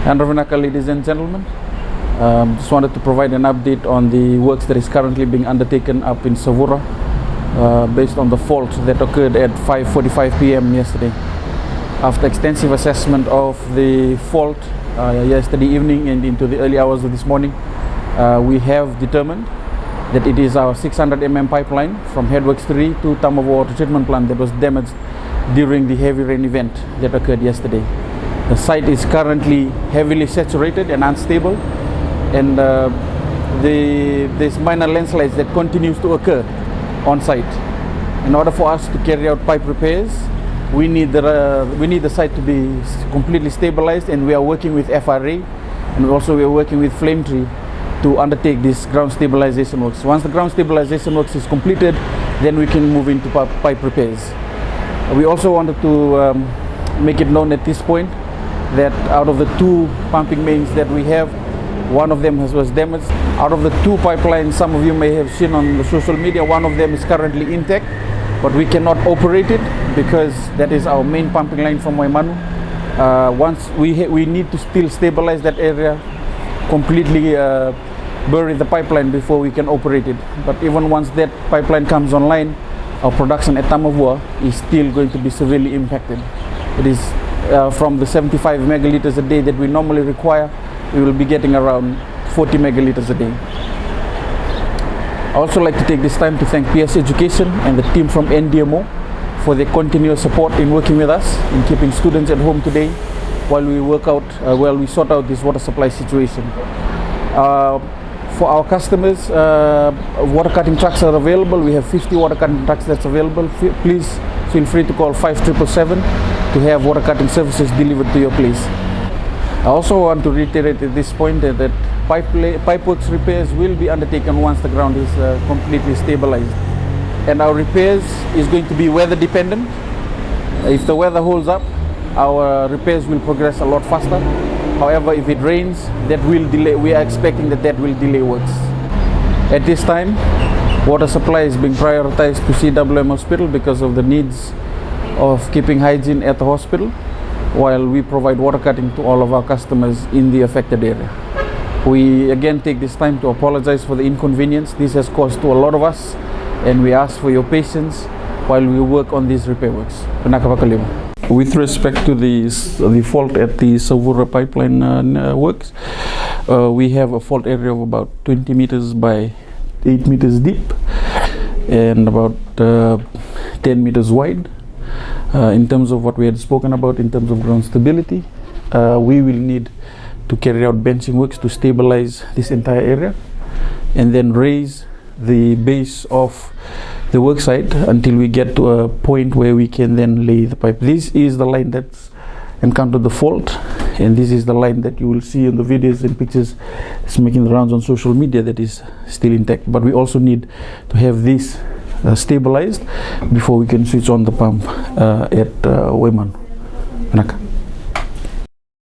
Vanaka, ladies and gentlemen. Just wanted to provide an update on the works that is currently being undertaken up in Savura based on the fault that occurred at 5:45 p.m. yesterday. After extensive assessment of the fault yesterday evening and into the early hours of this morning, we have determined that it is our 600 mm pipeline from Headworks 3 to Tamava Water Treatment Plant that was damaged during the heavy rain event that occurred yesterday. The site is currently heavily saturated and unstable, and there's minor landslides that continues to occur on site. In order for us to carry out pipe repairs, we need the site to be completely stabilized, and we are working with FRA, and also we are working with Flame Tree to undertake this ground stabilization works. Once the ground stabilization works is completed, then we can move into pipe repairs. We also wanted to make it known at this point that out of the 2 pumping mains that we have, one of them was damaged. Out of the 2 pipelines, some of you may have seen on the social media, one of them is currently intact, but we cannot operate it because that is our main pumping line from Waimanu. Once we need to still stabilize that area, completely bury the pipeline before we can operate it. But even once that pipeline comes online, our production at Tamavua is still going to be severely impacted. It is from the 75 megaliters a day that we normally require, we will be getting around 40 megaliters a day. I also like to take this time to thank PS Education and the team from NDMO for their continuous support in working with us in keeping students at home today while we sort out this water supply situation. For our customers, water cutting trucks are available. We have 50 water cutting trucks that's available. Please feel free to call 5777 to have water cutting services delivered to your place. I also want to reiterate at this point that pipeworks repairs will be undertaken once the ground is completely stabilized. And our repairs is going to be weather dependent. If the weather holds up, our repairs will progress a lot faster. However, if it rains, that will delay. We are expecting that will delay works. At this time, water supply is being prioritized to CWM Hospital because of the needs of keeping hygiene at the hospital, while we provide water cutting to all of our customers in the affected area. We again take this time to apologize for the inconvenience this has caused to a lot of us, and we ask for your patience while we work on these repair works. With respect to the fault at the Savura pipeline works, we have a fault area of about 20 meters by 8 meters deep and about 10 meters wide. In terms of what we had spoken about in terms of ground stability, we will need to carry out benching works to stabilize this entire area and then raise the base of the work site until we get to a point where we can then lay the pipe. This is the line that's encountered the fault, and this is the line that you will see in the videos and pictures it's making the rounds on social media that is still intact. But we also need to have this stabilized before we can switch on the pump at Waimanu.